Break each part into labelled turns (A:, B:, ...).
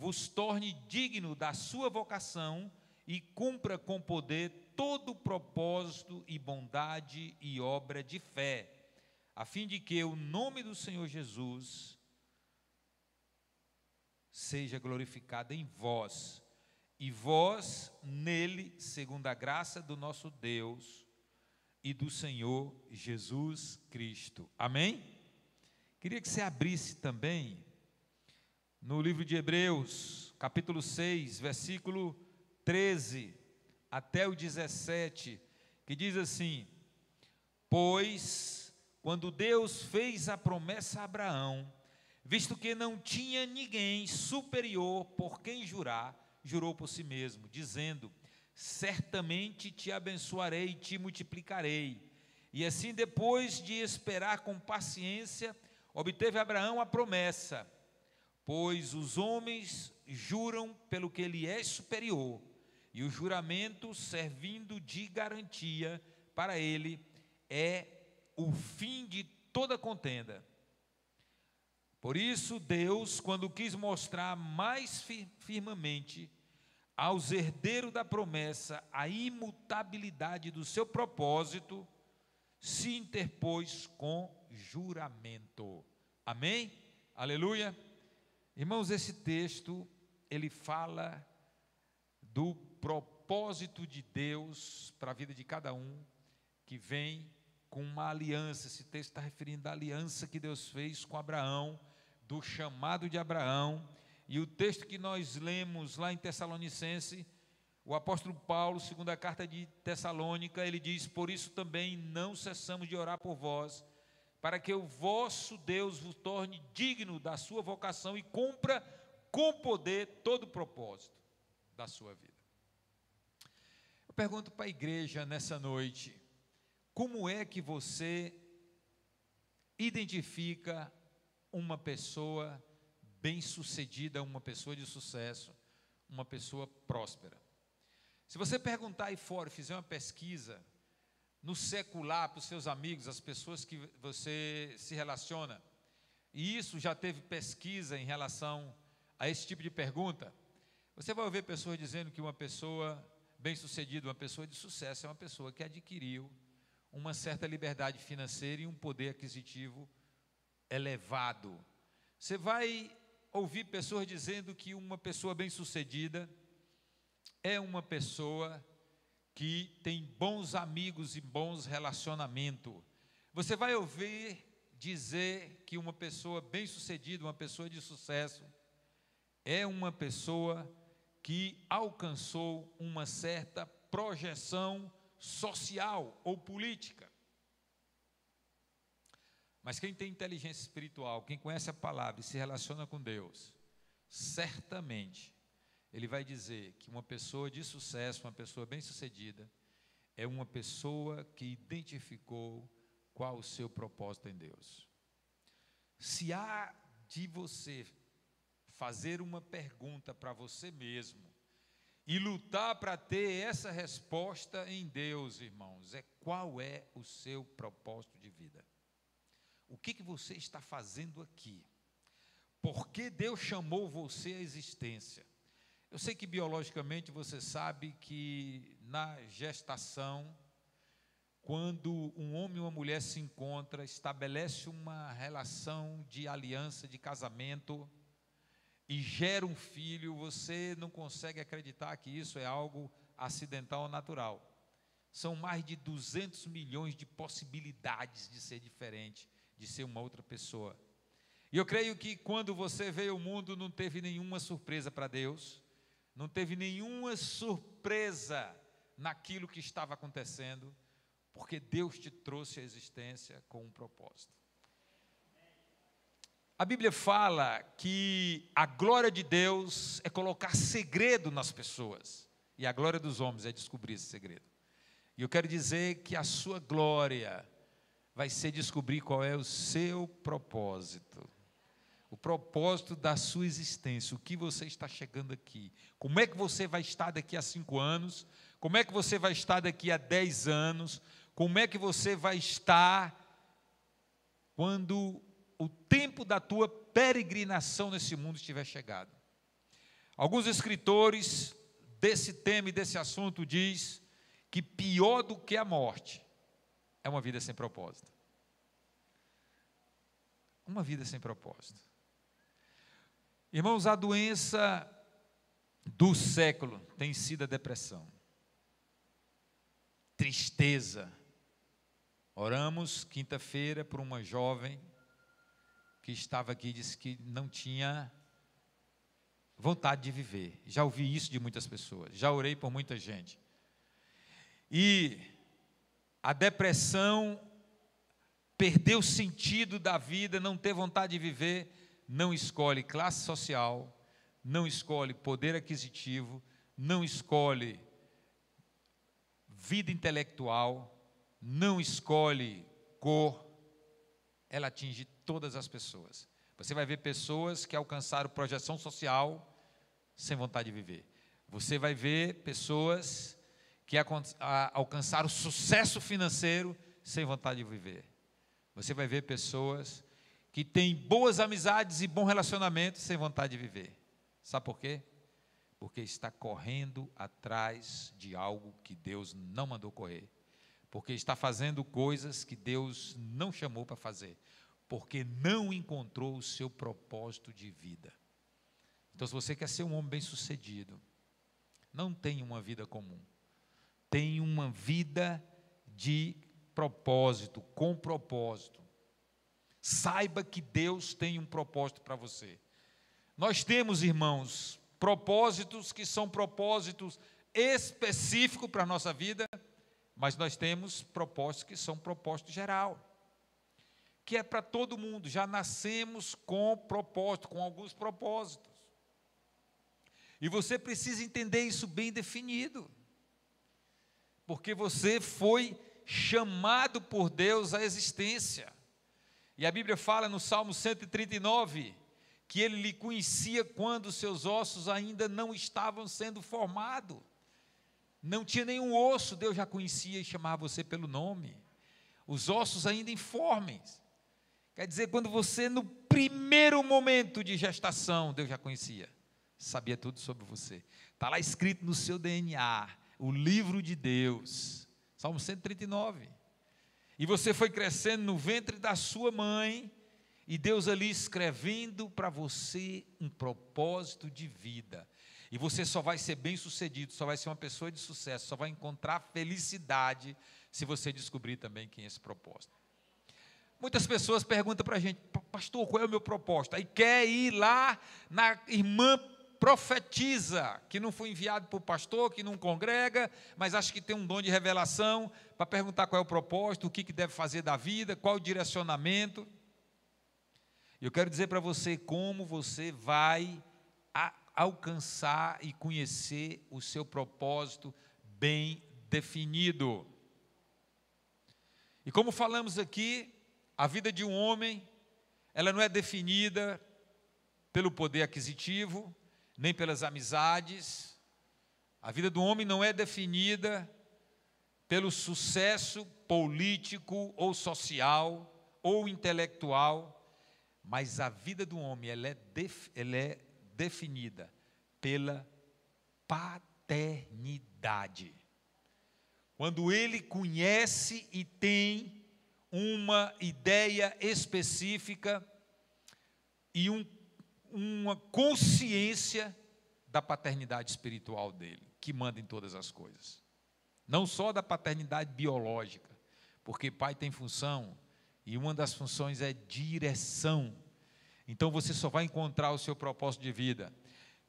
A: vos torne digno da sua vocação e cumpra com poder todo o propósito e bondade e obra de fé, a fim de que o nome do Senhor Jesus seja glorificado em vós, e vós nele, segundo a graça do nosso Deus e do Senhor Jesus Cristo. Amém? Queria que você abrisse também no livro de Hebreus, capítulo 6, versículo 13 até o 17, que diz assim: pois, quando Deus fez a promessa a Abraão, visto que não tinha ninguém superior por quem jurar, jurou por si mesmo, dizendo: certamente te abençoarei e te multiplicarei. E assim, depois de esperar com paciência, obteve Abraão a promessa. Pois os homens juram pelo que lhe é superior, e o juramento, servindo de garantia para ele, é o fim de toda contenda. Por isso, Deus, quando quis mostrar mais firmemente aos herdeiros da promessa a imutabilidade do seu propósito, se interpôs com juramento. Amém? Aleluia. Irmãos, esse texto, ele fala do propósito de Deus para a vida de cada um, que vem com uma aliança. Esse texto está referindo à aliança que Deus fez com Abraão, do chamado de Abraão. E o texto que nós lemos lá em Tessalonicense, o apóstolo Paulo, segunda carta de Tessalônica, ele diz: por isso também não cessamos de orar por vós, para que o vosso Deus vos torne digno da sua vocação e cumpra com poder todo o propósito da sua vida. Eu pergunto para a igreja nessa noite: como é que você identifica uma pessoa bem-sucedida, uma pessoa de sucesso, uma pessoa próspera? Se você perguntar aí fora, fizer uma pesquisa no secular, para os seus amigos, as pessoas que você se relaciona, e isso já teve pesquisa em relação a esse tipo de pergunta, você vai ouvir pessoas dizendo que uma pessoa bem-sucedida, uma pessoa de sucesso, é uma pessoa que adquiriu uma certa liberdade financeira e um poder aquisitivo elevado. Você vai ouvir pessoas dizendo que uma pessoa bem-sucedida é uma pessoa que tem bons amigos e bons relacionamentos. Você vai ouvir dizer que uma pessoa bem-sucedida, uma pessoa de sucesso, é uma pessoa que alcançou uma certa projeção social ou política. Mas quem tem inteligência espiritual, quem conhece a palavra e se relaciona com Deus, certamente ele vai dizer que uma pessoa de sucesso, uma pessoa bem-sucedida, é uma pessoa que identificou qual o seu propósito em Deus. Se há de você fazer uma pergunta para você mesmo e lutar para ter essa resposta em Deus, irmãos, é: qual é o seu propósito de vida? O que você está fazendo aqui? Por que Deus chamou você à existência? Eu sei que biologicamente você sabe que na gestação, quando um homem e uma mulher se encontram, estabelece uma relação de aliança, de casamento, e gera um filho, você não consegue acreditar que isso é algo acidental ou natural. São mais de 200 milhões de possibilidades de ser diferente, de ser uma outra pessoa. E eu creio que quando você veio ao mundo, não teve nenhuma surpresa para Deus, não teve nenhuma surpresa naquilo que estava acontecendo, porque Deus te trouxe à existência com um propósito. A Bíblia fala que a glória de Deus é colocar segredo nas pessoas, e a glória dos homens é descobrir esse segredo. E eu quero dizer que a sua glória vai ser descobrir qual é o seu propósito. O propósito da sua existência, o que você está chegando aqui, como é que você vai estar daqui a 5 anos, como é que você vai estar daqui a 10 anos, como é que você vai estar quando o tempo da tua peregrinação nesse mundo estiver chegado. Alguns escritores desse tema e desse assunto diz que pior do que a morte é uma vida sem propósito. Uma vida sem propósito. Irmãos, a doença do século tem sido a depressão, tristeza. Oramos quinta-feira por uma jovem que estava aqui e disse que não tinha vontade de viver. Já ouvi isso de muitas pessoas, já orei por muita gente. E a depressão, perder o sentido da vida, não ter vontade de viver, não escolhe classe social, não escolhe poder aquisitivo, não escolhe vida intelectual, não escolhe cor, ela atinge todas as pessoas. Você vai ver pessoas que alcançaram projeção social sem vontade de viver. Você vai ver pessoas que alcançaram sucesso financeiro sem vontade de viver. Você vai ver pessoas que têm boas amizades e bom relacionamento sem vontade de viver. Sabe por quê? Porque está correndo atrás de algo que Deus não mandou correr. Porque está fazendo coisas que Deus não chamou para fazer. Porque não encontrou o seu propósito de vida. Então, se você quer ser um homem bem-sucedido, não tenha uma vida comum. Tenha uma vida de propósito, com propósito. Saiba que Deus tem um propósito para você. Nós temos, irmãos, propósitos que são propósitos específicos para a nossa vida, mas nós temos propósitos que são propósito geral, que é para todo mundo. Já nascemos com propósito, com alguns propósitos. E você precisa entender isso bem definido, porque você foi chamado por Deus à existência. E a Bíblia fala no Salmo 139, que Ele lhe conhecia quando seus ossos ainda não estavam sendo formados. Não tinha nenhum osso, Deus já conhecia e chamava você pelo nome. Os ossos ainda informes. Quer dizer, quando você, no primeiro momento de gestação, Deus já conhecia. Sabia tudo sobre você. Está lá escrito no seu DNA, o livro de Deus. Salmo 139. E você foi crescendo no ventre da sua mãe, e Deus ali escrevendo para você um propósito de vida. E você só vai ser bem-sucedido, só vai ser uma pessoa de sucesso, só vai encontrar felicidade se você descobrir também quem é esse propósito. Muitas pessoas perguntam para a gente: pastor, qual é o meu propósito? Aí quer ir lá na irmã profetiza, que não foi enviado por pastor, que não congrega, mas acha que tem um dom de revelação, para perguntar qual é o propósito, o que deve fazer da vida, qual o direcionamento. Eu quero dizer para você como você vai alcançar e conhecer o seu propósito bem definido. E como falamos aqui, a vida de um homem, ela não é definida pelo poder aquisitivo, nem pelas amizades. A vida do homem não é definida pelo sucesso político ou social ou intelectual, mas a vida do homem ela é definida pela paternidade. Quando ele conhece e tem uma ideia específica e uma consciência da paternidade espiritual dele, que manda em todas as coisas. Não só da paternidade biológica, porque pai tem função, e uma das funções é direção. Então você só vai encontrar o seu propósito de vida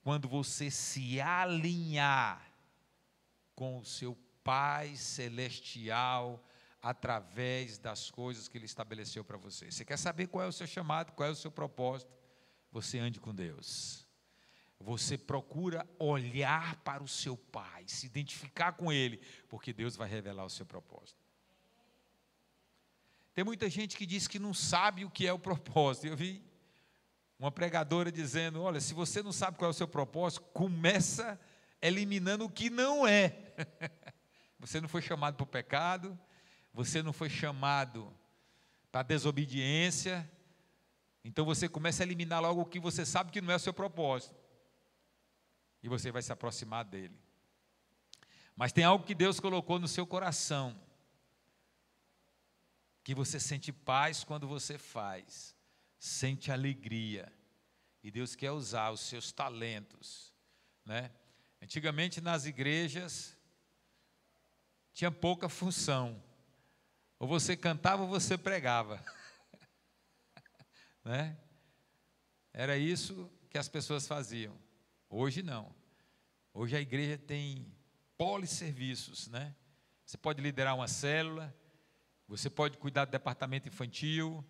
A: quando você se alinhar com o seu Pai Celestial, através das coisas que Ele estabeleceu para você. Você quer saber qual é o seu chamado, qual é o seu propósito? Você ande com Deus. Você procura olhar para o seu Pai, se identificar com Ele, porque Deus vai revelar o seu propósito. Tem muita gente que diz que não sabe o que é o propósito. Eu vi uma pregadora dizendo: olha, se você não sabe qual é o seu propósito, começa eliminando o que não é. Você não foi chamado para o pecado, você não foi chamado para a desobediência, então você começa a eliminar logo o que você sabe que não é o seu propósito. e você vai se aproximar dele. Mas tem algo que Deus colocou no seu coração, que você sente paz quando você faz, sente alegria, e Deus quer usar os seus talentos, né? Antigamente nas igrejas tinha pouca função, ou você cantava ou você pregava, né? Era isso que as pessoas faziam. Hoje não. Hoje a igreja tem polisserviços, né? Você pode liderar uma célula, você pode cuidar do departamento infantil,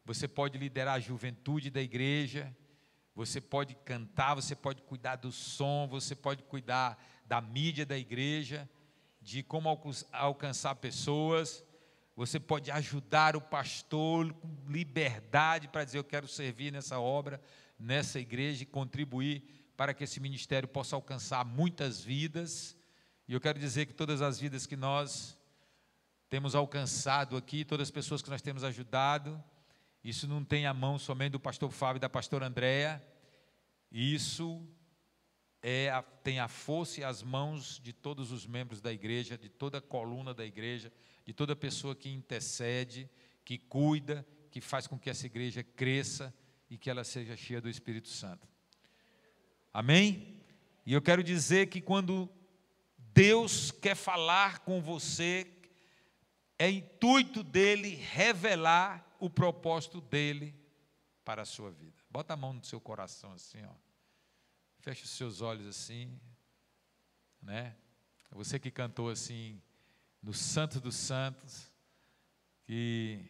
A: você pode liderar a juventude da igreja, você pode cantar, você pode cuidar do som, você pode cuidar da mídia da igreja, de como alcançar pessoas, você pode ajudar o pastor com liberdade para dizer: eu quero servir nessa obra, nessa igreja, e contribuir para que esse ministério possa alcançar muitas vidas. E eu quero dizer que todas as vidas que nós temos alcançado aqui, todas as pessoas que nós temos ajudado, isso não tem a mão somente do pastor Fábio e da pastora Andréa, isso tem a força e as mãos de todos os membros da igreja, de toda a coluna da igreja, de toda pessoa que intercede, que cuida, que faz com que essa igreja cresça e que ela seja cheia do Espírito Santo. Amém? E eu quero dizer que quando Deus quer falar com você, é intuito dele revelar o propósito dele para a sua vida. Bota a mão no seu coração assim, ó. Feche os seus olhos assim, né? Você que cantou assim no Santo dos Santos, que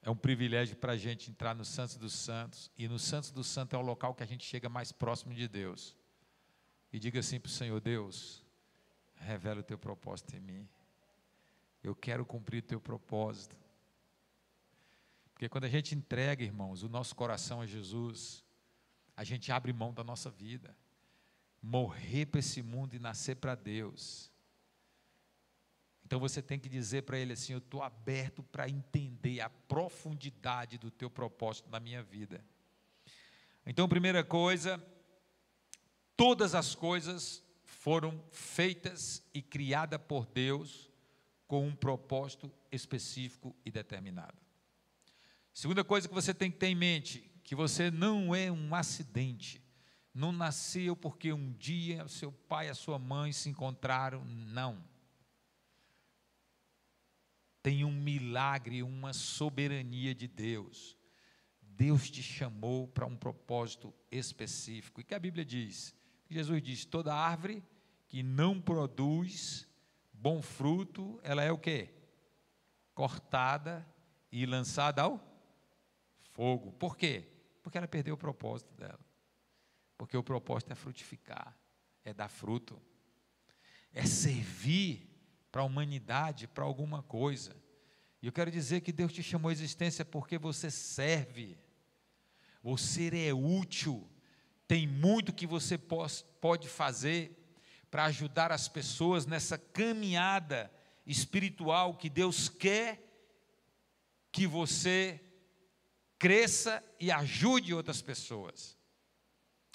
A: é um privilégio para a gente entrar no Santo dos Santos, e no Santo dos Santos é o local que a gente chega mais próximo de Deus. E diga assim para o Senhor: Deus, revela o teu propósito em mim. Eu quero cumprir o teu propósito. Porque quando a gente entrega, irmãos, o nosso coração a Jesus, a gente abre mão da nossa vida. Morrer para esse mundo e nascer para Deus. Então você tem que dizer para Ele assim: eu estou aberto para entender a profundidade do teu propósito na minha vida. Então, primeira coisa, todas as coisas foram feitas e criadas por Deus com um propósito específico e determinado. Segunda coisa que você tem que ter em mente, que você não é um acidente, não nasceu porque um dia seu pai e a sua mãe se encontraram, não. Tem um milagre, uma soberania de Deus. Deus te chamou para um propósito específico. E que a Bíblia diz? Jesus diz: toda árvore que não produz bom fruto, ela é o quê? Cortada e lançada ao fogo. Por quê? Porque ela perdeu o propósito dela. Porque o propósito é frutificar, é dar fruto, é servir para a humanidade, para alguma coisa. E eu quero dizer que Deus te chamou à existência porque você serve, você é útil, tem muito que você pode fazer para ajudar as pessoas nessa caminhada espiritual que Deus quer que você cresça e ajude outras pessoas.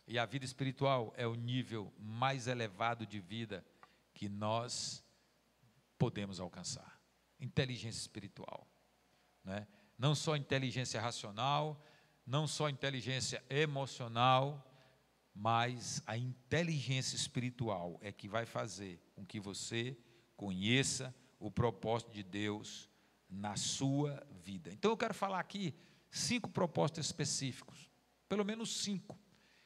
A: E a vida espiritual é o nível mais elevado de vida que nós podemos alcançar. Inteligência espiritual, né? Não só inteligência racional, não só inteligência emocional, mas a inteligência espiritual é que vai fazer com que você conheça o propósito de Deus na sua vida. Então eu quero falar aqui 5 propósitos específicos, pelo menos 5,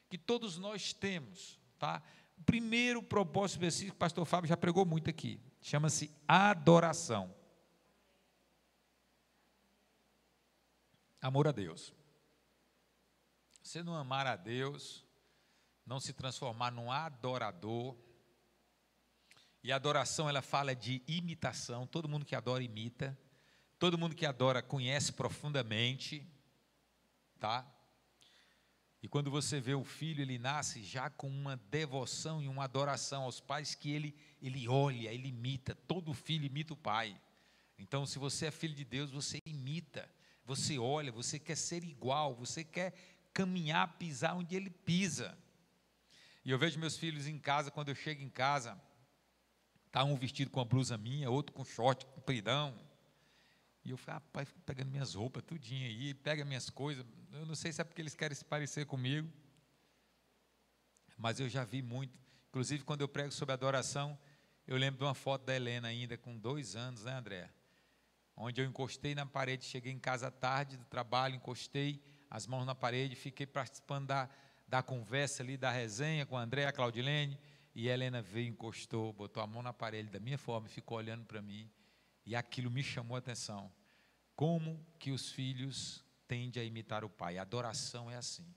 A: que todos nós temos, tá? O primeiro propósito específico, o pastor Fábio já pregou muito aqui, chama-se adoração. Amor a Deus. Você não amar a Deus, não se transformar num adorador. E a adoração, ela fala de imitação. Todo mundo que adora imita. Todo mundo que adora conhece profundamente, tá? E quando você vê o filho, ele nasce já com uma devoção e uma adoração aos pais que ele olha, ele imita. Todo filho imita o pai. Então, se você é filho de Deus, você imita. Você olha, você quer ser igual, você quer caminhar, pisar onde ele pisa. E eu vejo meus filhos em casa, quando eu chego em casa, tá um vestido com a blusa minha, outro com short compridão. E eu falo, pai, fico pegando minhas roupas, tudinho aí, pega minhas coisas. Eu não sei se é porque eles querem se parecer comigo, mas eu já vi muito. Inclusive, quando eu prego sobre adoração, eu lembro de uma foto da Helena ainda, com 2 anos, né, André? Onde eu encostei na parede, cheguei em casa à tarde do trabalho, encostei as mãos na parede, fiquei participando da conversa ali, da resenha com a André, a Claudilene, e a Helena veio, encostou, botou a mão na parede da minha forma e ficou olhando para mim, e aquilo me chamou a atenção. Como que os filhos tendem a imitar o pai? A adoração é assim.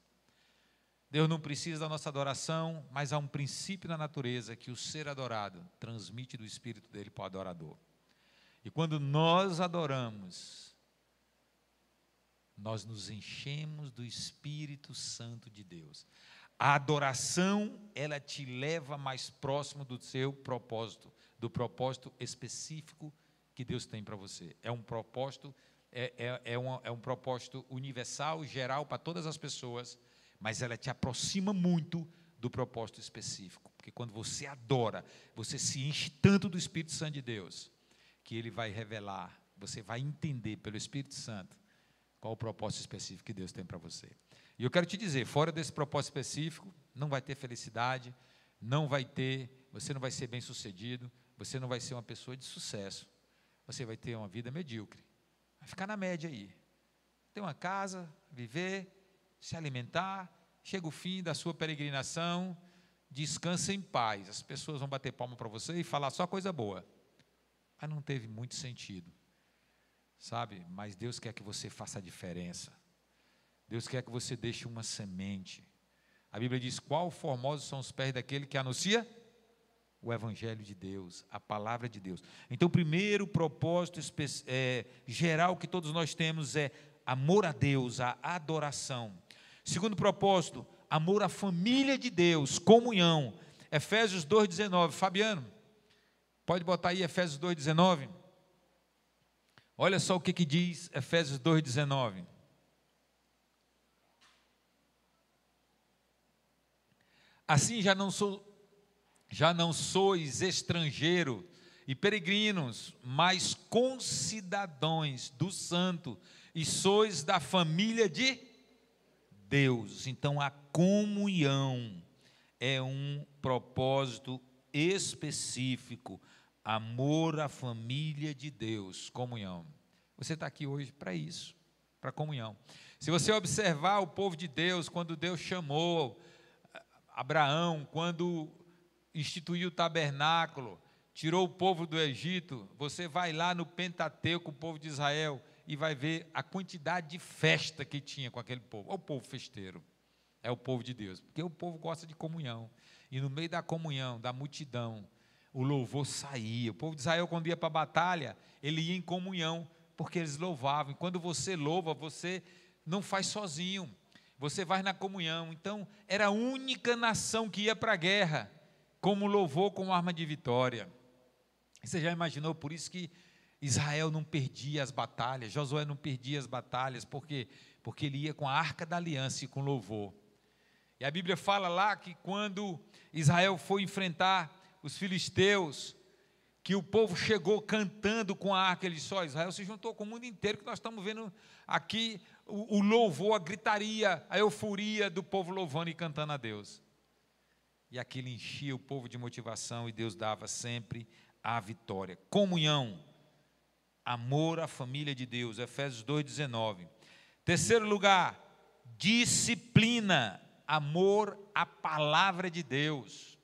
A: Deus não precisa da nossa adoração, mas há um princípio na natureza que o ser adorado transmite do espírito dele para o adorador. E quando nós adoramos, nós nos enchemos do Espírito Santo de Deus. A adoração, ela te leva mais próximo do seu propósito, do propósito específico que Deus tem para você. É um propósito, é um propósito universal, geral para todas as pessoas, mas ela te aproxima muito do propósito específico, porque quando você adora, você se enche tanto do Espírito Santo de Deus, que Ele vai revelar, você vai entender pelo Espírito Santo qual o propósito específico que Deus tem para você. E eu quero te dizer, fora desse propósito específico, não vai ter felicidade, você não vai ser bem sucedido, você não vai ser uma pessoa de sucesso, você vai ter uma vida medíocre, vai ficar na média aí, ter uma casa, viver, se alimentar, chega o fim da sua peregrinação, descansa em paz, as pessoas vão bater palma para você e falar só coisa boa, mas não teve muito sentido, sabe? Mas Deus quer que você faça a diferença, Deus quer que você deixe uma semente. A Bíblia diz, qual formosos são os pés daquele que anuncia o Evangelho de Deus, a palavra de Deus. Então, o primeiro propósito geral que todos nós temos é amor a Deus, a adoração. Segundo propósito, amor à família de Deus, comunhão. Efésios 2,19. Fabiano, pode botar aí Efésios 2,19? Olha só o que diz Efésios 2,19. Assim já não sois estrangeiro e peregrinos, mas concidadãos do santo, e sois da família de Deus. Então a comunhão é um propósito específico, amor à família de Deus, comunhão. Você está aqui hoje para isso, para comunhão. Se você observar o povo de Deus, quando Deus chamou Abraão, quando instituiu o tabernáculo, tirou o povo do Egito, você vai lá no Pentateuco, o povo de Israel, e vai ver a quantidade de festa que tinha com aquele povo. É o povo festeiro, é o povo de Deus, porque o povo gosta de comunhão, e no meio da comunhão, da multidão, o louvor saía. O povo de Israel, quando ia para a batalha, ele ia em comunhão, porque eles louvavam. E quando você louva, você não faz sozinho, você vai na comunhão. Então, era a única nação que ia para a guerra, como louvor, com arma de vitória. Você já imaginou? Por isso que Israel não perdia as batalhas, Josué não perdia as batalhas, porque ele ia com a arca da aliança e com louvor. E a Bíblia fala lá que quando Israel foi enfrentar os filisteus, que o povo chegou cantando com a arca, ele disse, Israel se juntou com o mundo inteiro, que nós estamos vendo aqui o louvor, a gritaria, a euforia do povo louvando e cantando a Deus. E aquilo enchia o povo de motivação, e Deus dava sempre a vitória. Comunhão, amor à família de Deus, Efésios 2,19. Terceiro lugar, disciplina, amor à palavra de Deus.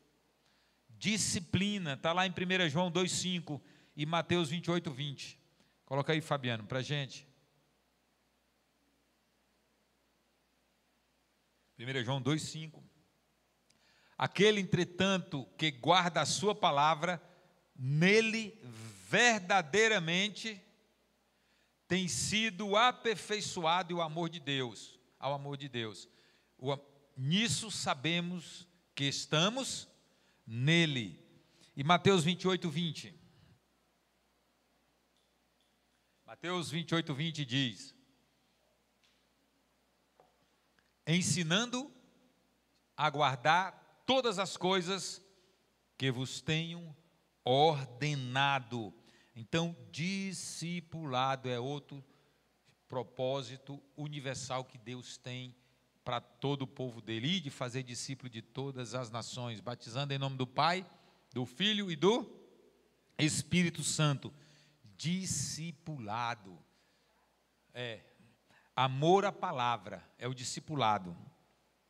A: Disciplina, está lá em 1 João 2,5 e Mateus 28,20. Coloca aí, Fabiano, para a gente. 1 João 2,5. Aquele, entretanto, que guarda a sua palavra, nele verdadeiramente tem sido aperfeiçoado ao amor de Deus. Nisso sabemos que estamos nele. E Mateus 28,20. Mateus 28,20 diz: ensinando a guardar todas as coisas que vos tenho ordenado. Então, discipulado é outro propósito universal que Deus tem para todo o povo dele, e de fazer discípulo de todas as nações, batizando em nome do Pai, do Filho e do Espírito Santo. Discipulado amor à palavra, é o discipulado,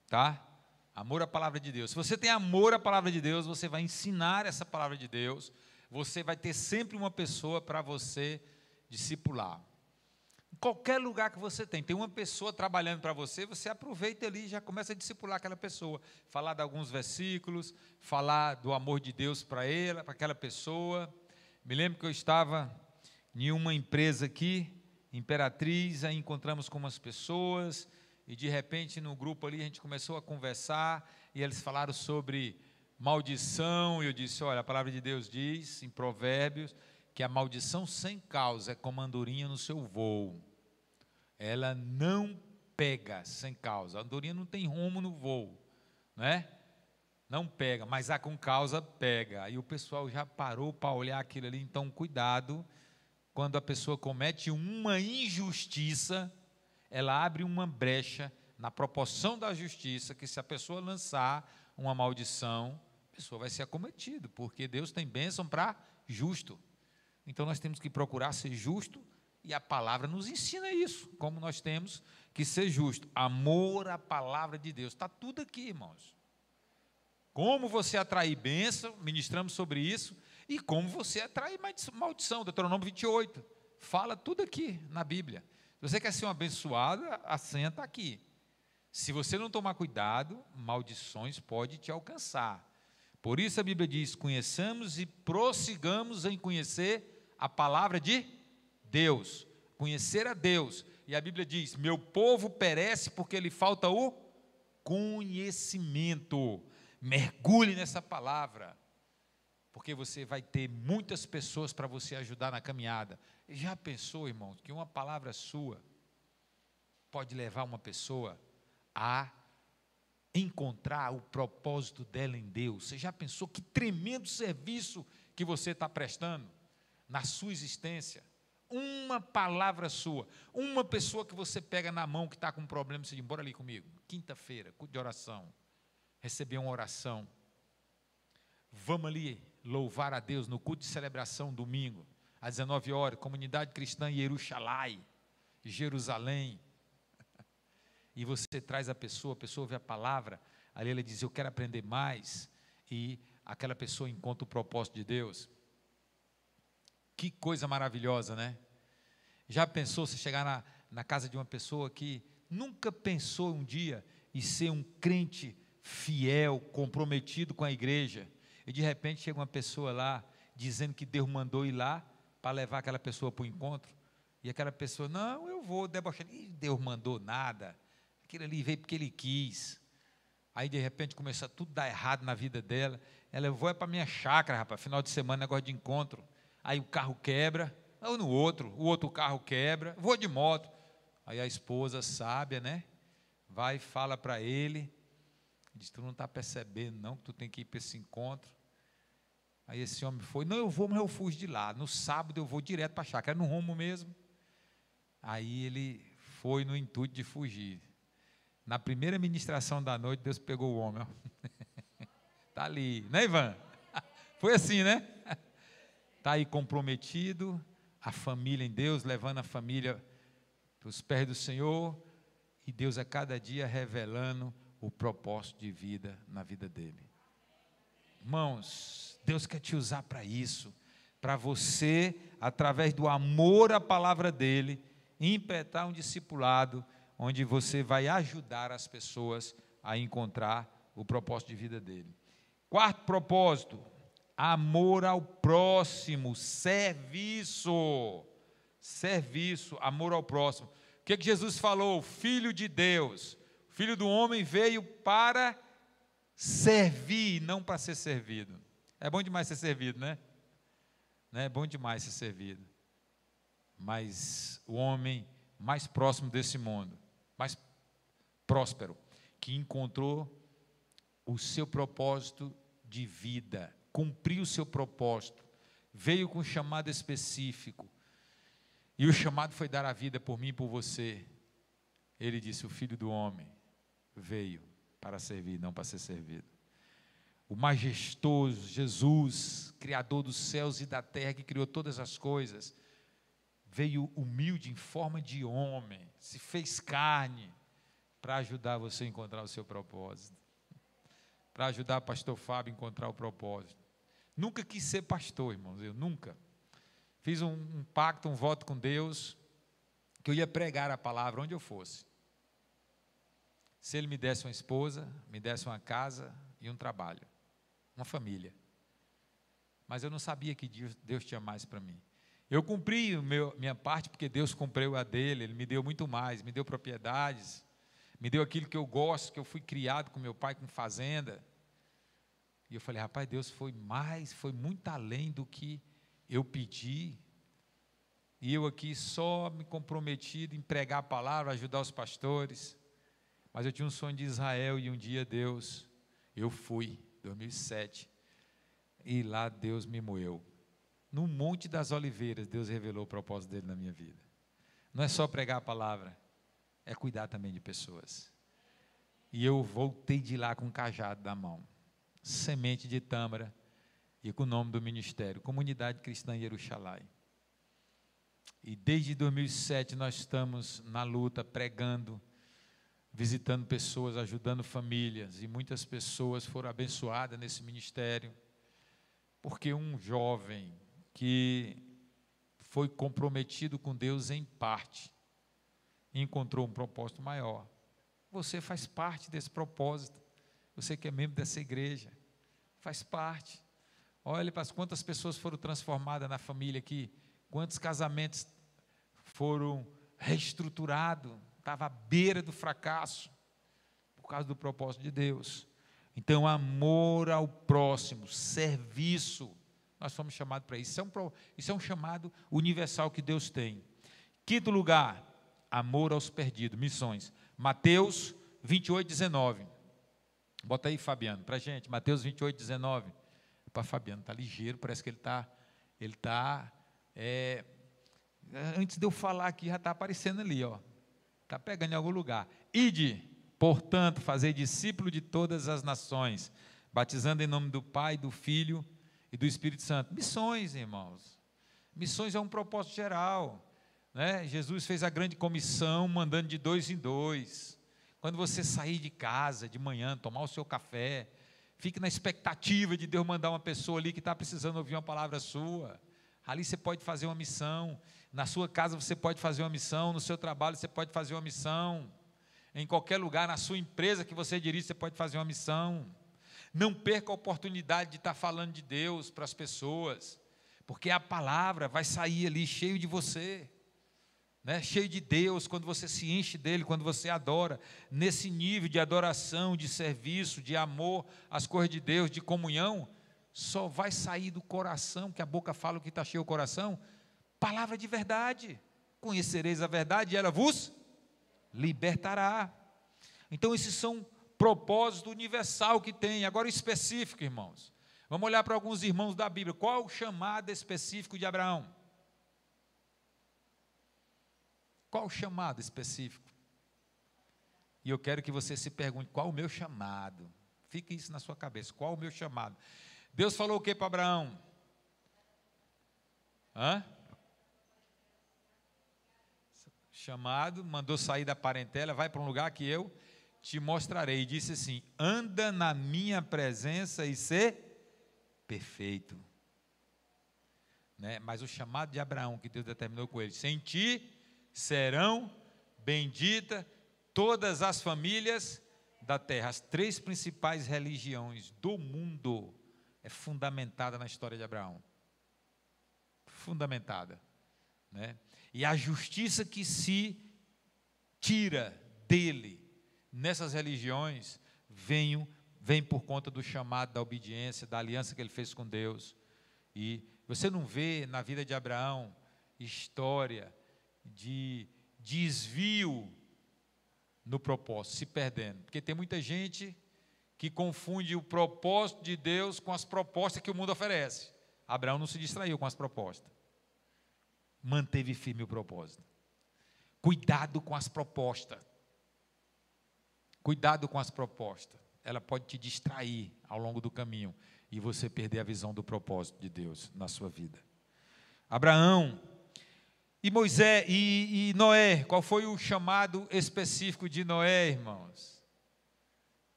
A: tá? Amor à palavra de Deus. Se você tem amor à palavra de Deus, você vai ensinar essa palavra de Deus, você vai ter sempre uma pessoa para você discipular. Em qualquer lugar que você tem uma pessoa trabalhando para você, você aproveita ali e já começa a discipular aquela pessoa, falar de alguns versículos, falar do amor de Deus para ela, para aquela pessoa. Me lembro que eu estava em uma empresa aqui, Imperatriz, aí encontramos com umas pessoas, e de repente no grupo ali a gente começou a conversar, e eles falaram sobre maldição, e eu disse, olha, a palavra de Deus diz, em Provérbios, que a maldição sem causa é como andorinha no seu voo, ela não pega sem causa, a andorinha não tem rumo no voo, né? Não pega, mas a com causa pega. Aí o pessoal já parou para olhar aquilo ali, então cuidado, quando a pessoa comete uma injustiça, ela abre uma brecha na proporção da justiça, que se a pessoa lançar uma maldição, a pessoa vai ser acometida, porque Deus tem bênção para justo. Então nós temos que procurar ser justo, e a palavra nos ensina isso, como nós temos que ser justo. Amor à palavra de Deus, está tudo aqui, irmãos. Como você atrair bênção, ministramos sobre isso, e como você atrair maldição, Deuteronômio 28, fala tudo aqui na Bíblia. Se você quer ser um abençoado, assenta aqui. Se você não tomar cuidado, maldições podem te alcançar. Por isso a Bíblia diz, conheçamos e prossigamos em conhecer a palavra de Deus, conhecer a Deus. E a Bíblia diz, meu povo perece porque lhe falta o conhecimento. Mergulhe nessa palavra, porque você vai ter muitas pessoas para você ajudar na caminhada. Já pensou, irmão, que uma palavra sua pode levar uma pessoa a encontrar o propósito dela em Deus? Você já pensou que tremendo serviço que você está prestando na sua existência? Uma palavra sua, uma pessoa que você pega na mão que está com um problema, você diz, bora ali comigo, quinta-feira, culto de oração, receber uma oração, vamos ali louvar a Deus no culto de celebração domingo, às 19 horas, comunidade cristã em Jerusalém, e você traz a pessoa ouve a palavra, ali ela diz, eu quero aprender mais, e aquela pessoa encontra o propósito de Deus. Que coisa maravilhosa, né? Já pensou você chegar na casa de uma pessoa que nunca pensou um dia em ser um crente fiel, comprometido com a igreja, e de repente chega uma pessoa lá, dizendo que Deus mandou ir lá, para levar aquela pessoa para o encontro, e aquela pessoa, não, eu vou debochar, Deus mandou nada, aquilo ali veio porque Ele quis. Aí de repente começa tudo a dar errado na vida dela, ela, eu vou para a minha chácara, rapaz, final de semana, negócio de encontro, aí o carro quebra, ou no outro, o outro carro quebra, vou de moto, aí a esposa sábia, né, vai e fala para ele, diz, tu não está percebendo não, que tu tem que ir para esse encontro. Aí esse homem foi, não, eu vou, mas eu fujo de lá, no sábado eu vou direto para a chácara, no rumo mesmo. Aí ele foi no intuito de fugir. Na primeira ministração da noite, Deus pegou o homem, está ali, né, Ivan? Foi assim, né? Está aí comprometido, a família em Deus, levando a família para os pés do Senhor, e Deus a cada dia revelando o propósito de vida na vida dele. Irmãos, Deus quer te usar para isso, para você, através do amor à palavra dele, impetrar um discipulado, onde você vai ajudar as pessoas a encontrar o propósito de vida dele. Quarto propósito, amor ao próximo, serviço, amor ao próximo. O que Jesus falou? Filho de Deus, Filho do homem veio para servir, não para ser servido. É bom demais ser servido, né? É bom demais ser servido. Mas o homem mais próximo desse mundo, mais próspero, que encontrou o seu propósito de vida, cumpriu o seu propósito, veio com um chamado específico, e o chamado foi dar a vida por mim e por você. Ele disse: o Filho do Homem veio para servir, não para ser servido. O majestoso Jesus, Criador dos céus e da terra, que criou todas as coisas, veio humilde em forma de homem, se fez carne, para ajudar você a encontrar o seu propósito, para ajudar o pastor Fábio a encontrar o propósito. Nunca quis ser pastor, irmãos, eu nunca. Fiz um pacto, um voto com Deus, que eu ia pregar a palavra onde eu fosse. Se Ele me desse uma esposa, me desse uma casa e um trabalho, uma família. Mas eu não sabia que Deus tinha mais para mim. Eu cumpri minha parte, porque Deus cumpriu a dele. Ele me deu muito mais, me deu propriedades, me deu aquilo que eu gosto, que eu fui criado com meu pai, com fazenda. E eu falei: rapaz, Deus foi muito além do que eu pedi. E eu aqui só me comprometido em pregar a palavra, ajudar os pastores. Mas eu tinha um sonho de Israel, e um dia eu fui, 2007, e lá Deus me moeu. No Monte das Oliveiras, Deus revelou o propósito dele na minha vida. Não é só pregar a palavra, é cuidar também de pessoas. E eu voltei de lá com um cajado na mão, semente de tâmara, e com o nome do ministério, Comunidade Cristã Jerusalém. E desde 2007 nós estamos na luta, pregando, visitando pessoas, ajudando famílias, e muitas pessoas foram abençoadas nesse ministério, porque um jovem que foi comprometido com Deus em parte, encontrou um propósito maior. Você faz parte desse propósito, você que é membro dessa igreja, faz parte. Olhe para quantas pessoas foram transformadas na família aqui, quantos casamentos foram reestruturados, estava à beira do fracasso, por causa do propósito de Deus. Então, amor ao próximo, serviço, nós fomos chamados para isso. Isso é um chamado universal que Deus tem. Quinto lugar, amor aos perdidos, missões. Mateus 28, 19. Bota aí, Fabiano, para a gente, Mateus 28, 19. Para Fabiano, está ligeiro, parece que ele está antes de eu falar aqui, já está aparecendo ali, ó. Está pegando em algum lugar. Ide, portanto, fazer discípulo de todas as nações, batizando em nome do Pai, do Filho e do Espírito Santo. Missões, irmãos. Missões é um propósito geral, né? Jesus fez a grande comissão, mandando de 2 em 2. Quando você sair de casa de manhã, tomar o seu café, fique na expectativa de Deus mandar uma pessoa ali que está precisando ouvir uma palavra sua. Ali você pode fazer uma missão. Na sua casa você pode fazer uma missão. No seu trabalho você pode fazer uma missão. Em qualquer lugar, na sua empresa que você dirige, você pode fazer uma missão. Não perca a oportunidade de estar falando de Deus para as pessoas, porque a palavra vai sair ali cheio de você, né? Cheio de Deus, quando você se enche dele, quando você adora, nesse nível de adoração, de serviço, de amor às coisas de Deus, de comunhão, só vai sair do coração, que a boca fala o que está cheio o coração, palavra de verdade. Conhecereis a verdade e ela vos libertará. Então esses são propósito universal que tem. Agora específico, irmãos, vamos olhar para alguns irmãos da Bíblia. Qual o chamado específico de Abraão? Qual o chamado específico? E eu quero que você se pergunte: qual o meu chamado? Fique isso na sua cabeça, qual o meu chamado? Deus falou o que para Abraão? Chamado, mandou sair da parentela, vai para um lugar que eu te mostrarei. E disse assim: anda na minha presença e ser perfeito. Né? Mas o chamado de Abraão, que Deus determinou com ele: sem ti serão benditas todas as famílias da terra. As 3 principais religiões do mundo é fundamentada na história de Abraão. Fundamentada, né? E a justiça que se tira dele nessas religiões vem por conta do chamado, da obediência, da aliança que ele fez com Deus. E você não vê na vida de Abraão história de desvio no propósito, se perdendo, porque tem muita gente que confunde o propósito de Deus com as propostas que o mundo oferece. Abraão não se distraiu com as propostas. Manteve firme o propósito. Cuidado com as propostas. Cuidado com as propostas. Ela pode te distrair ao longo do caminho e você perder a visão do propósito de Deus na sua vida. Abraão e Moisés e Noé, qual foi o chamado específico de Noé, irmãos?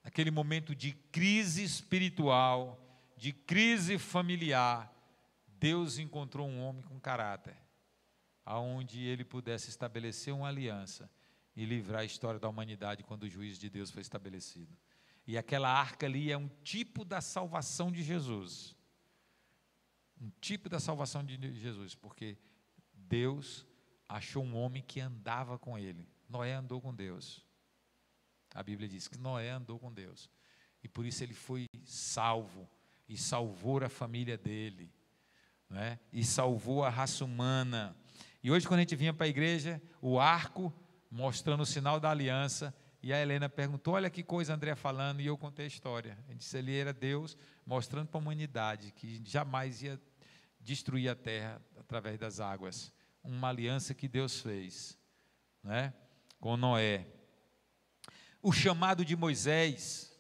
A: Naquele momento de crise espiritual, de crise familiar, Deus encontrou um homem com caráter, aonde ele pudesse estabelecer uma aliança e livrar a história da humanidade quando o juízo de Deus foi estabelecido. E aquela arca ali é um tipo da salvação de Jesus. Um tipo da salvação de Jesus, porque Deus achou um homem que andava com ele. Noé andou com Deus. A Bíblia diz que Noé andou com Deus. E por isso ele foi salvo. E salvou a família dele. Né? E salvou a raça humana. E hoje, quando a gente vinha para a igreja, o arco mostrando o sinal da aliança. E a Helena perguntou: olha que coisa André falando. E eu contei a história. A gente disse: ele era Deus mostrando para a humanidade que jamais ia destruir a terra através das águas. Uma aliança que Deus fez, né? Com Noé. O chamado de Moisés,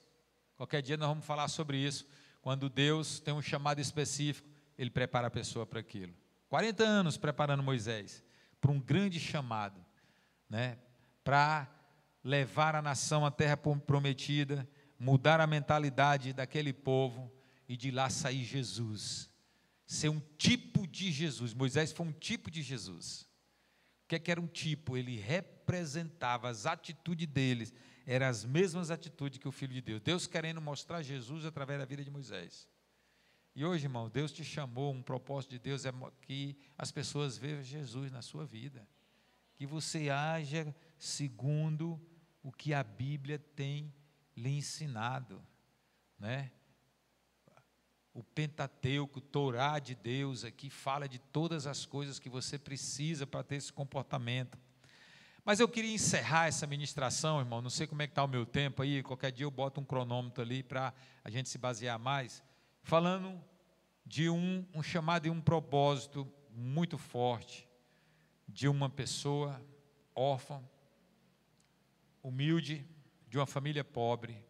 A: qualquer dia nós vamos falar sobre isso. Quando Deus tem um chamado específico, Ele prepara a pessoa para aquilo. 40 anos preparando Moisés para um grande chamado, né? Para levar a nação à terra prometida, mudar a mentalidade daquele povo e de lá sair Jesus. Ser um tipo de Jesus. Moisés foi um tipo de Jesus. O que era um tipo? Ele representava as atitudes deles. Eram as mesmas atitudes que o Filho de Deus. Deus querendo mostrar Jesus através da vida de Moisés. E hoje, irmão, Deus te chamou, um propósito de Deus é que as pessoas vejam Jesus na sua vida. Que você haja segundo o que a Bíblia tem lhe ensinado, né? O Pentateuco, o Torá de Deus aqui fala de todas as coisas que você precisa para ter esse comportamento. Mas eu queria encerrar essa ministração, irmão, não sei como é que está o meu tempo aí, qualquer dia eu boto um cronômetro ali para a gente se basear mais, falando de um chamado e um propósito muito forte, de uma pessoa órfã, humilde, de uma família pobre,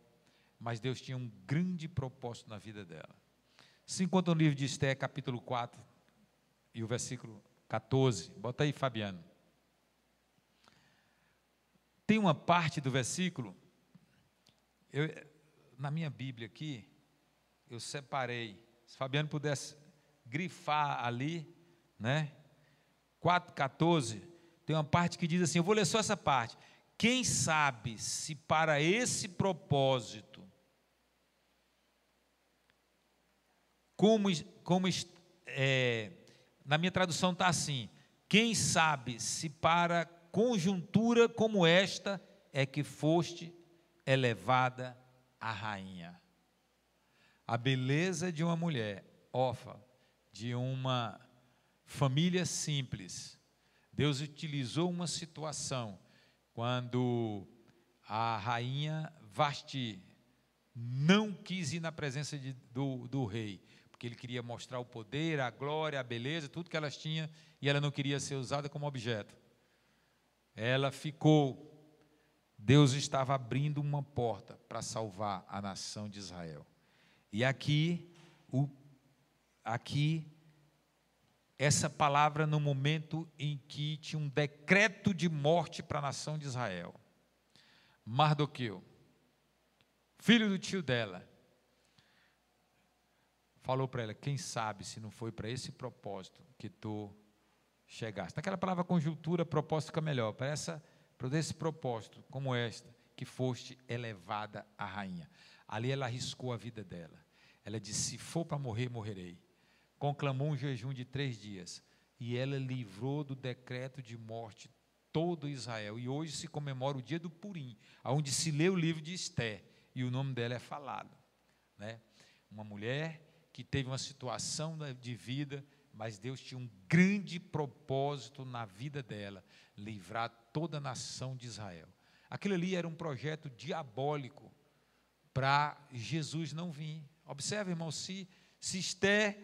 A: mas Deus tinha um grande propósito na vida dela. Se encontra no livro de Esther, capítulo 4, e o versículo 14, bota aí, Fabiano. Tem uma parte do versículo, na minha Bíblia aqui, eu separei, se Fabiano pudesse grifar ali, né? 4,14, tem uma parte que diz assim, eu vou ler só essa parte. Quem sabe se para esse propósito, na minha tradução está assim, quem sabe se para conjuntura como esta é que foste elevada a rainha. A beleza de uma mulher órfã, de uma família simples. Deus utilizou uma situação quando a rainha Vasti não quis ir na presença do rei, porque ele queria mostrar o poder, a glória, a beleza, tudo que elas tinham, e ela não queria ser usada como objeto. Ela ficou. Deus estava abrindo uma porta para salvar a nação de Israel. E aqui essa palavra no momento em que tinha um decreto de morte para a nação de Israel. Mardoqueu, filho do tio dela, falou para ela, quem sabe se não foi para esse propósito que tu chegaste. Naquela palavra conjuntura, propósito fica melhor, para esse propósito como esta, que foste elevada a rainha. Ali ela arriscou a vida dela. Ela disse, se for para morrer, morrerei. Conclamou um jejum de 3 dias. E ela livrou do decreto de morte todo Israel. E hoje se comemora o dia do Purim, onde se lê o livro de Esther. E o nome dela é falado. Né? Uma mulher que teve uma situação de vida, mas Deus tinha um grande propósito na vida dela, livrar toda a nação de Israel. Aquilo ali era um projeto diabólico, para Jesus não vir. Observe, irmão, se Esther,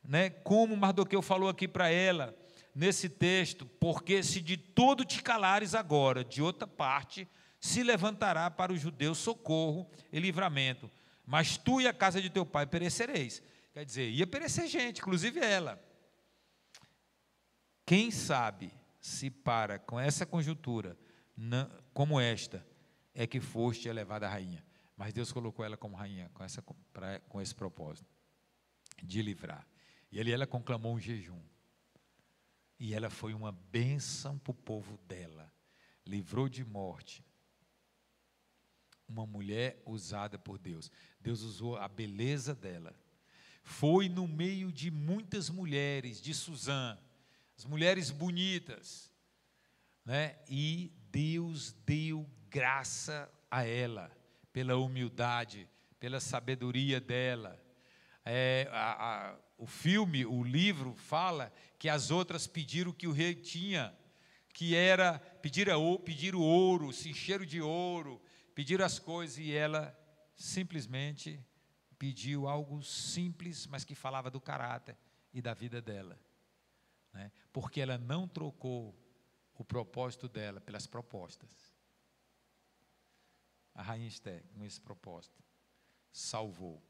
A: né, como Mardoqueu falou aqui para ela, nesse texto, porque se de todo te calares agora, de outra parte, se levantará para os judeus socorro e livramento, mas tu e a casa de teu pai perecereis. Quer dizer, ia perecer gente, inclusive ela. Quem sabe se para com essa conjuntura, como esta, é que foste elevada a rainha. Mas Deus colocou ela como rainha, com esse propósito, de livrar. E ali ela conclamou um jejum. E ela foi uma bênção para o povo dela. Livrou de morte. Uma mulher usada por Deus. Deus usou a beleza dela. Foi no meio de muitas mulheres, de Suzã, as mulheres bonitas, né? E Deus deu graça a ela, pela humildade, pela sabedoria dela. O filme, o livro fala que as outras pediram o que o rei tinha, que era pediram ouro, se encheram de ouro, pediram as coisas, e ela simplesmente pediu algo simples, mas que falava do caráter e da vida dela, né? Porque ela não trocou o propósito dela pelas propostas. A rainha Esther, com esse propósito, salvou.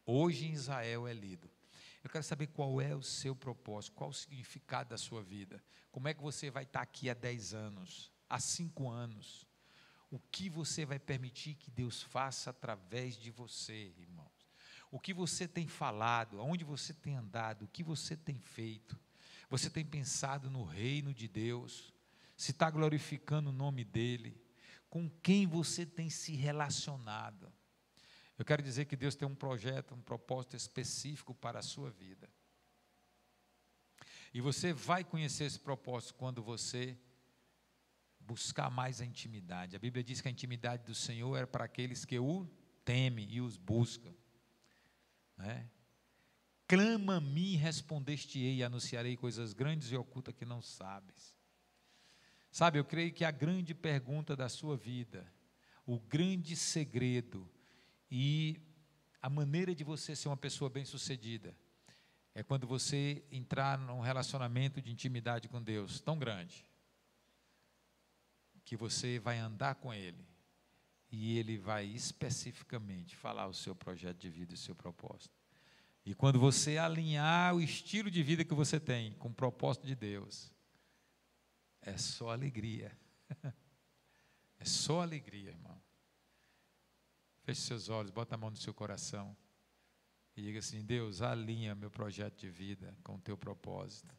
A: Hoje em Israel é lido. Eu quero saber qual é o seu propósito, qual o significado da sua vida. Como é que você vai estar aqui há 10 anos, há 5 anos? O que você vai permitir que Deus faça através de você, irmãos? O que você tem falado, aonde você tem andado, o que você tem feito? Você tem pensado no reino de Deus? Se está glorificando o nome dEle? Com quem você tem se relacionado? Eu quero dizer que Deus tem um projeto, um propósito específico para a sua vida. E você vai conhecer esse propósito quando você buscar mais a intimidade. A Bíblia diz que a intimidade do Senhor é para aqueles que o temem e os buscam, né? Clama a mim, respondeste-ei, anunciarei coisas grandes e ocultas que não sabes. Sabe, eu creio que a grande pergunta da sua vida, o grande segredo e a maneira de você ser uma pessoa bem-sucedida é quando você entrar num relacionamento de intimidade com Deus tão grande que você vai andar com Ele e Ele vai especificamente falar o seu projeto de vida e o seu propósito. E quando você alinhar o estilo de vida que você tem com o propósito de Deus, é só alegria. É só alegria, irmão. Feche seus olhos, bota a mão no seu coração e diga assim: Deus, alinha meu projeto de vida com o teu propósito.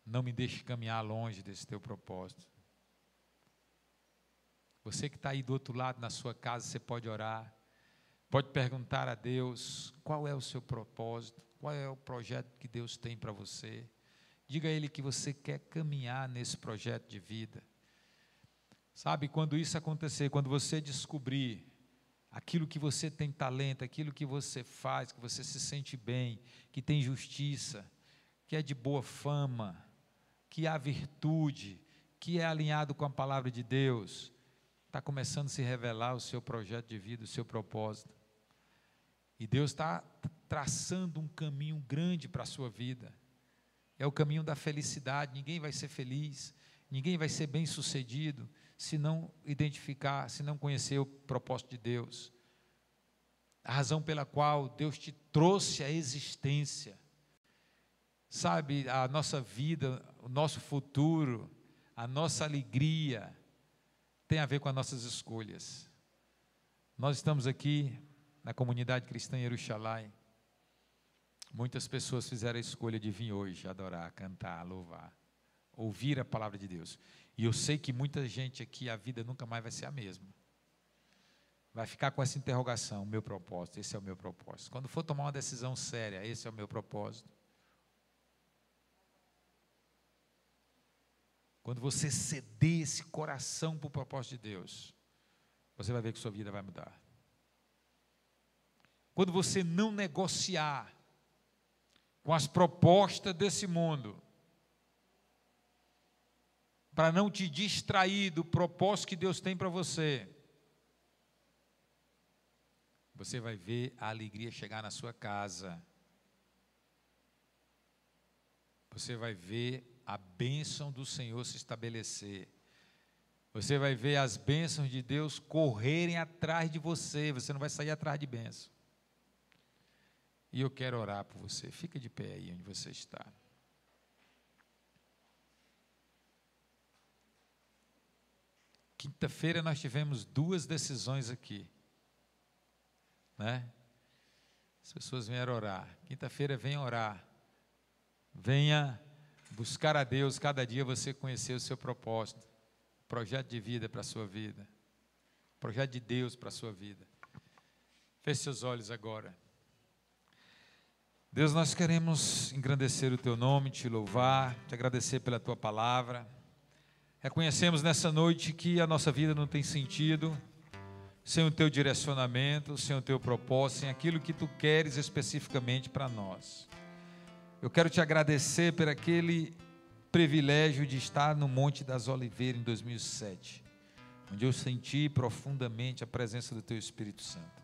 A: Não me deixe caminhar longe desse teu propósito. Você que está aí do outro lado na sua casa, você pode orar, pode perguntar a Deus qual é o seu propósito, qual é o projeto que Deus tem para você. Diga a Ele que você quer caminhar nesse projeto de vida. Sabe, quando isso acontecer, quando você descobrir aquilo que você tem talento, aquilo que você faz, que você se sente bem, que tem justiça, que é de boa fama, que há virtude, que é alinhado com a palavra de Deus, está começando a se revelar o seu projeto de vida, o seu propósito. E Deus está traçando um caminho grande para a sua vida. É o caminho da felicidade. Ninguém vai ser feliz, ninguém vai ser bem-sucedido se não identificar, se não conhecer o propósito de Deus. A razão pela qual Deus te trouxe à existência. Sabe, a nossa vida, o nosso futuro, a nossa alegria tem a ver com as nossas escolhas. Nós estamos aqui na comunidade cristã em Jerusalém. Muitas pessoas fizeram a escolha de vir hoje adorar, cantar, louvar, ouvir a palavra de Deus. E eu sei que muita gente aqui, a vida nunca mais vai ser a mesma. Vai ficar com essa interrogação: o meu propósito, esse é o meu propósito. Quando for tomar uma decisão séria, esse é o meu propósito. Quando você ceder esse coração para o propósito de Deus, você vai ver que sua vida vai mudar. Quando você não negociar com as propostas desse mundo, para não te distrair do propósito que Deus tem para você, Você vai ver a alegria chegar na sua casa. Você vai ver a bênção do Senhor se estabelecer. Você vai ver as bênçãos de Deus correrem atrás de você. Você não vai sair atrás de bênção. E eu quero orar por você. Fica de pé aí onde você está. Quinta-feira nós tivemos 2 decisões aqui, né? As pessoas vieram orar. Quinta-feira venha orar. Venha buscar a Deus. Cada dia você conhecer o seu propósito, projeto de vida para a sua vida, projeto de Deus para a sua vida. Feche seus olhos agora. Deus, nós queremos engrandecer o Teu nome, Te louvar, Te agradecer pela Tua palavra. Reconhecemos nessa noite que a nossa vida não tem sentido sem o Teu direcionamento, sem o Teu propósito, sem aquilo que Tu queres especificamente para nós. Eu quero Te agradecer por aquele privilégio de estar no Monte das Oliveiras em 2007, onde eu senti profundamente a presença do Teu Espírito Santo.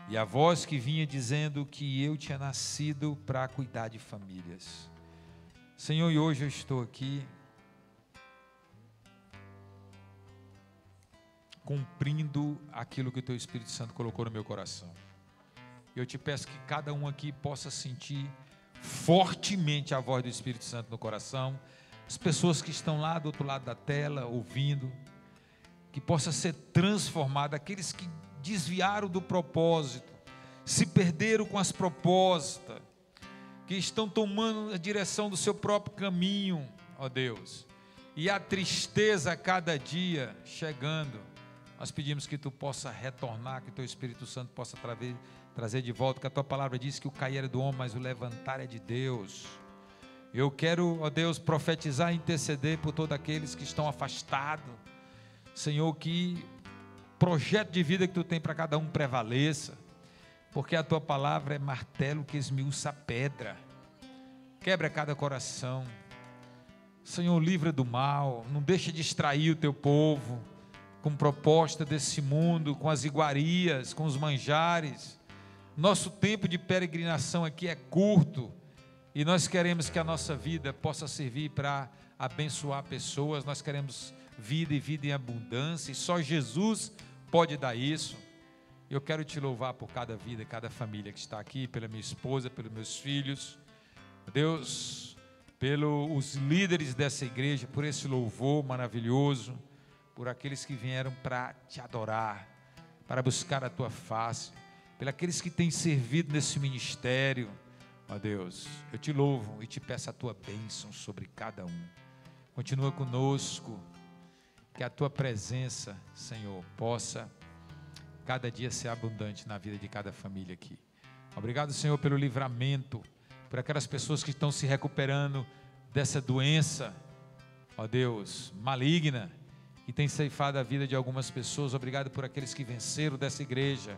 A: E a voz que vinha dizendo que eu tinha nascido para cuidar de famílias. Senhor, e hoje eu estou aqui cumprindo aquilo que o Teu Espírito Santo colocou no meu coração. Eu te peço que cada um aqui possa sentir fortemente a voz do Espírito Santo no coração. As pessoas que estão lá do outro lado da tela, ouvindo, que possa ser transformado. Aqueles que desviaram do propósito, se perderam com as propostas, que estão tomando a direção do seu próprio caminho, ó Deus, e a tristeza a cada dia chegando. Nós pedimos que Tu possa retornar, que o Teu Espírito Santo possa trazer de volta, que a Tua palavra diz que o cair é do homem, mas o levantar é de Deus. Eu quero, ó Deus, profetizar e interceder por todos aqueles que estão afastados. Senhor, que projeto de vida que Tu tem para cada um prevaleça, porque a Tua palavra é martelo que esmiuça a pedra. Quebra cada coração. Senhor, livra do mal, não deixa de distrair o Teu povo com proposta desse mundo, com as iguarias, com os manjares. Nosso tempo de peregrinação aqui é curto e nós queremos que a nossa vida possa servir para abençoar pessoas. Nós queremos vida e vida em abundância, e só Jesus pode dar isso. Eu quero Te louvar por cada vida, cada família que está aqui, pela minha esposa, pelos meus filhos, Deus, pelos líderes dessa igreja, por esse louvor maravilhoso, por aqueles que vieram para Te adorar, para buscar a Tua face, por aqueles que têm servido nesse ministério. Ó Deus, eu Te louvo e Te peço a Tua bênção sobre cada um. Continua conosco, que a Tua presença, Senhor, possa cada dia ser abundante na vida de cada família aqui. Obrigado, Senhor, pelo livramento, por aquelas pessoas que estão se recuperando dessa doença, ó Deus, maligna, que tem ceifado a vida de algumas pessoas. Obrigado por aqueles que venceram dessa igreja.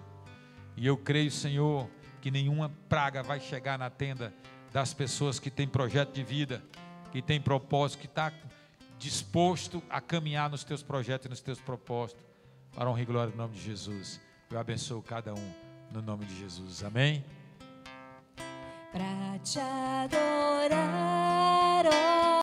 A: E eu creio, Senhor, que nenhuma praga vai chegar na tenda das pessoas que têm projeto de vida, que têm propósito, que está disposto a caminhar nos Teus projetos e nos Teus propósitos, para honra e glória do nome de Jesus. Eu abençoo cada um no nome de Jesus. Amém?
B: Pra Te adorar,